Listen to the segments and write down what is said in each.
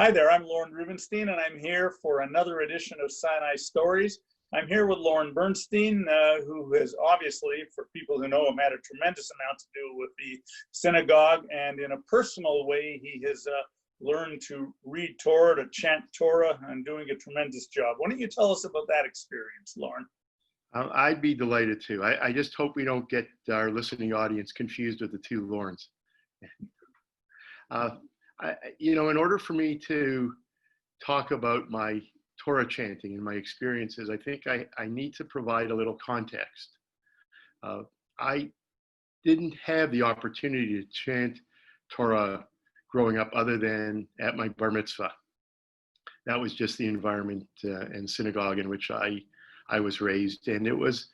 Hi there, I'm Lorne Rubenstein, and I'm here for another edition of Sinai Stories. I'm here with Lorne Bernstein, who has obviously, for people who know him, had a tremendous amount to do with the synagogue, and in a personal way, he has learned to read Torah, to chant Torah, and doing a tremendous job. Why don't you tell us about that experience, Lorne? I'd be delighted to. I just hope we don't get our listening audience confused with the two Lornes. In order for me to talk about my Torah chanting and my experiences, I think I need to provide a little context. I didn't have the opportunity to chant Torah growing up other than at my bar mitzvah. That was just the environment and synagogue in which I was raised, and that was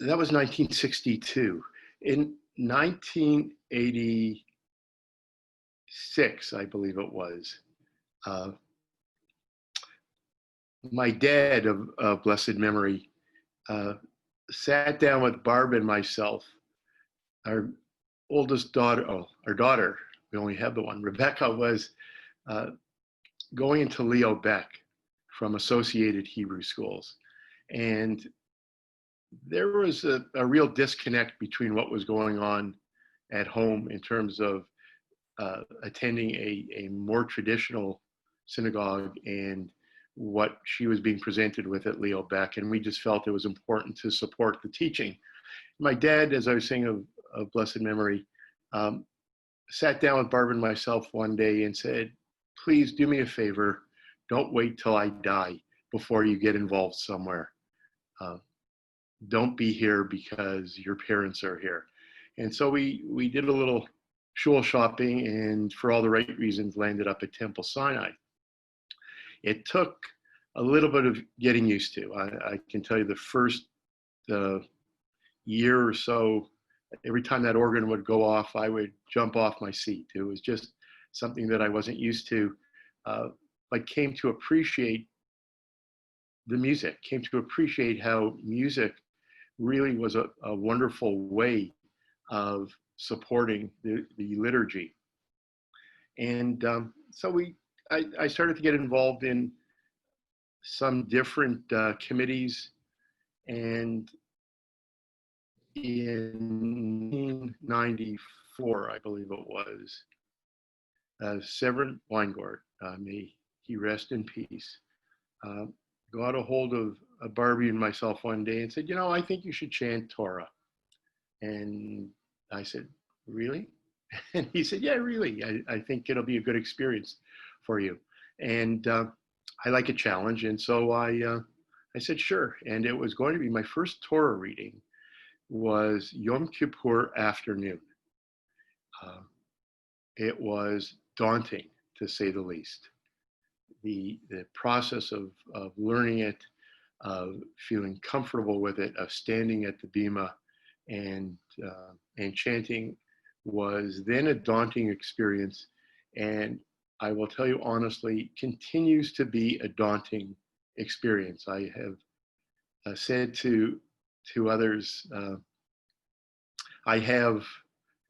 1962. In 1986, I believe it was, my dad of blessed memory sat down with Barb and myself. Our oldest daughter, our daughter, we only have the one, Rebecca, was going into Leo Beck from Associated Hebrew Schools. And there was a real disconnect between what was going on at home in terms of attending a more traditional synagogue and what she was being presented with at Leo Beck. And we just felt it was important to support the teaching. My dad, as I was saying of blessed memory, sat down with Barb and myself one day and said, please do me a favor. Don't wait till I die before you get involved somewhere. Don't be here because your parents are here. And so we did a little shul shopping, and for all the right reasons landed up at Temple Sinai. It took a little bit of getting used to. I can tell you the first year or so, every time that organ would go off, I would jump off my seat. It was just something that I wasn't used to. But came to appreciate the music, came to appreciate how music really was a wonderful way of supporting the liturgy. And so I started to get involved in some different committees, and in 1994, I believe it was, Severin Weingart, may he rest in peace, got a hold of Barbie and myself one day and said, I think you should chant Torah. And I said, really? And he said, yeah, really. I think it'll be a good experience for you. And I like a challenge. And so I said, sure. And it was going to be my first Torah reading was Yom Kippur afternoon. It was daunting, to say the least. The process of learning it, of feeling comfortable with it, of standing at the bima and chanting was then a daunting experience. And I will tell you honestly, continues to be a daunting experience. I have said to others, I have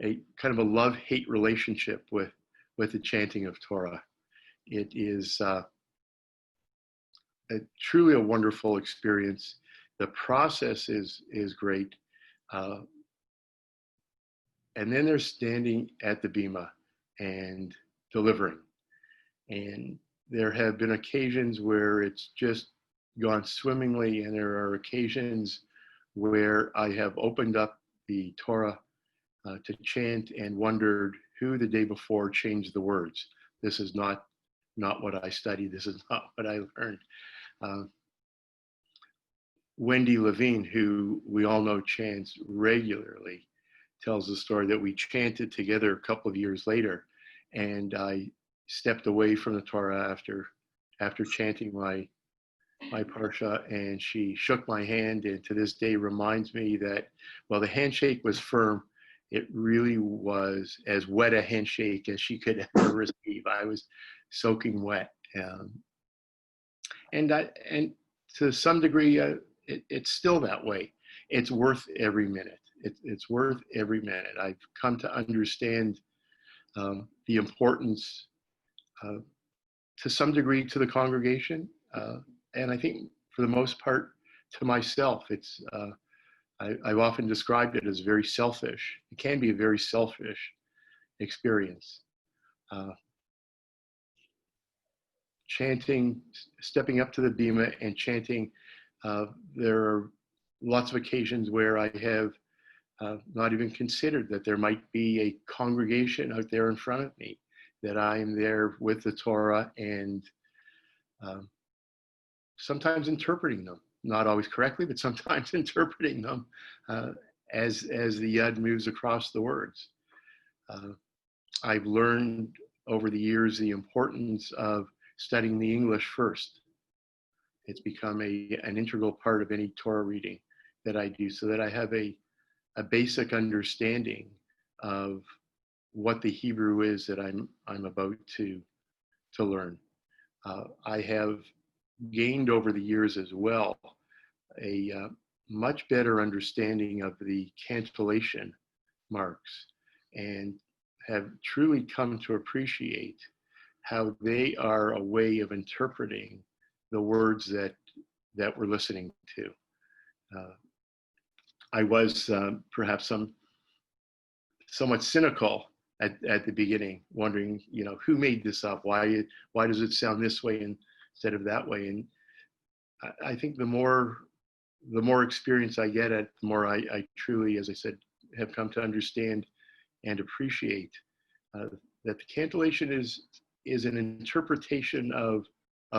a kind of a love-hate relationship with the chanting of Torah. It is truly a wonderful experience. The process is great. And then there's standing at the bima and delivering. And there have been occasions where it's just gone swimmingly, and there are occasions where I have opened up the Torah to chant and wondered who the day before changed the words. This is not what I studied. This is not what I learned. Wendy Levine, who we all know chants regularly, tells the story that we chanted together a couple of years later, and I stepped away from the Torah after chanting my parsha, and she shook my hand, and to this day reminds me that while the handshake was firm, it really was as wet a handshake as she could ever receive. I was soaking wet, and to some degree, it's still that way. It's worth every minute. It's worth every minute. I've come to understand the importance to some degree to the congregation, and I think for the most part to myself. I've often described it as very selfish. It can be a very selfish experience. Chanting, stepping up to the bima and chanting. There are lots of occasions where I have not even considered that there might be a congregation out there in front of me, that I am there with the Torah and sometimes interpreting them, not always correctly, but sometimes interpreting them as the yud moves across the words. I've learned over the years the importance of studying the English first. It's become an integral part of any Torah reading that I do, so that I have a basic understanding of what the Hebrew is that I'm about to learn. I have gained over the years as well a much better understanding of the cantillation marks, and have truly come to appreciate how they are a way of interpreting the words that we're listening to. I was perhaps somewhat cynical at the beginning, wondering, who made this up? Why does it sound this way instead of that way? And I think the more experience I get at, the more I truly, as I said, have come to understand and appreciate that the cantillation is an interpretation of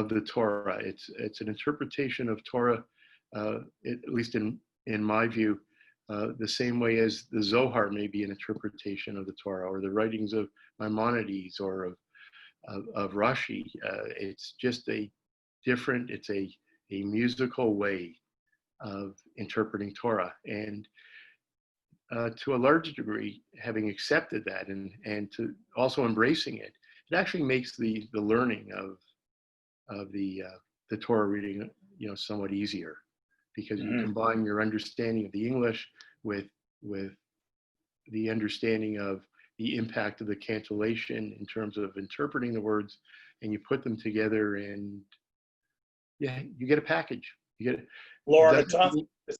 the Torah. It's an interpretation of Torah, at least in my view, the same way as the Zohar may be an interpretation of the Torah, or the writings of Maimonides or of Rashi. It's just it's a musical way of interpreting Torah. And to a large degree, having accepted that and to also embracing it, it actually makes the learning of the Torah reading, somewhat easier, because you combine your understanding of the English with the understanding of the impact of the cantillation in terms of interpreting the words, and you put them together, and you get a package. You get Lorne, it's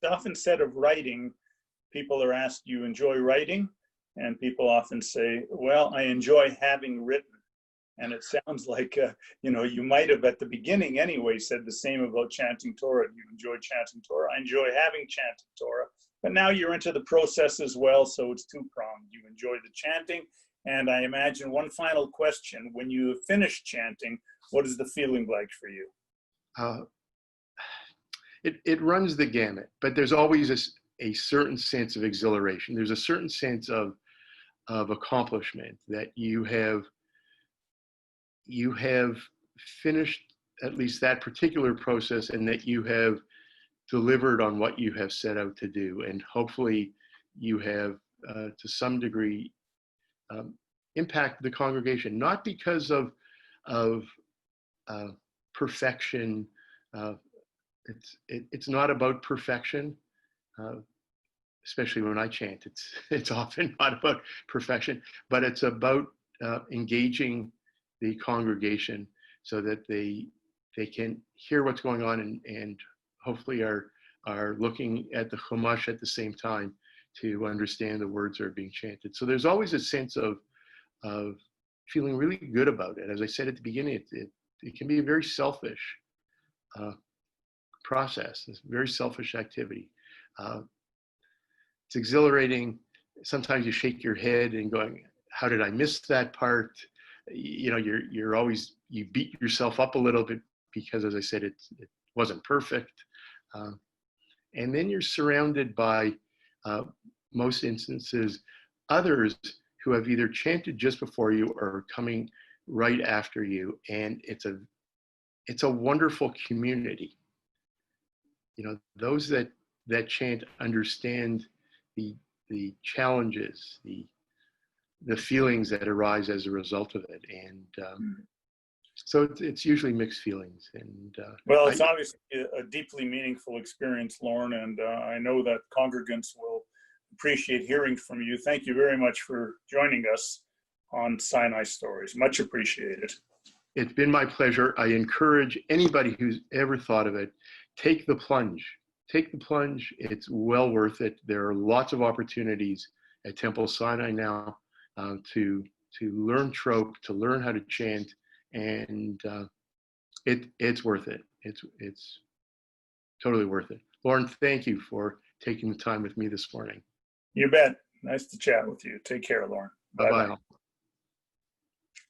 often said of writing, people are asked, "Do you enjoy writing?" And people often say, "Well, I enjoy having written." And it sounds like, you might have at the beginning anyway said the same about chanting Torah. You enjoy chanting Torah. I enjoy having chanted Torah. But now you're into the process as well, so it's two-pronged. You enjoy the chanting. And I imagine one final question. When you finish chanting, what is the feeling like for you? It runs the gamut, but there's always a certain sense of exhilaration. There's a certain sense of accomplishment, that you have finished at least that particular process, and that you have delivered on what you have set out to do. And hopefully you have, to some degree, impacted the congregation, not because of perfection. It's not about perfection, especially when I chant. It's often not about perfection, but it's about engaging the congregation so that they can hear what's going on, and hopefully are looking at the Chumash at the same time to understand the words that are being chanted. So there's always a sense of feeling really good about it. As I said at the beginning, it can be a very selfish process, this very selfish activity. It's exhilarating. Sometimes you shake your head and going, how did I miss that part? You're always, you beat yourself up a little bit because, as I said, it wasn't perfect. And then you're surrounded by, most instances, others who have either chanted just before you or coming right after you. And it's a wonderful community. Those that chant understand the challenges, the feelings that arise as a result of it. And so it's usually mixed feelings. And well, it's obviously a deeply meaningful experience, Lorne, and I know that congregants will appreciate hearing from you. Thank you very much for joining us on Sinai Stories. Much appreciated. It's been my pleasure. I encourage anybody who's ever thought of it, take the plunge. Take the plunge. It's well worth it. There are lots of opportunities at Temple Sinai now to learn trope, to learn how to chant, and it's worth it. It's totally worth it. Lorne, thank you for taking the time with me this morning. You bet. Nice to chat with you. Take care, Lorne. Bye-bye.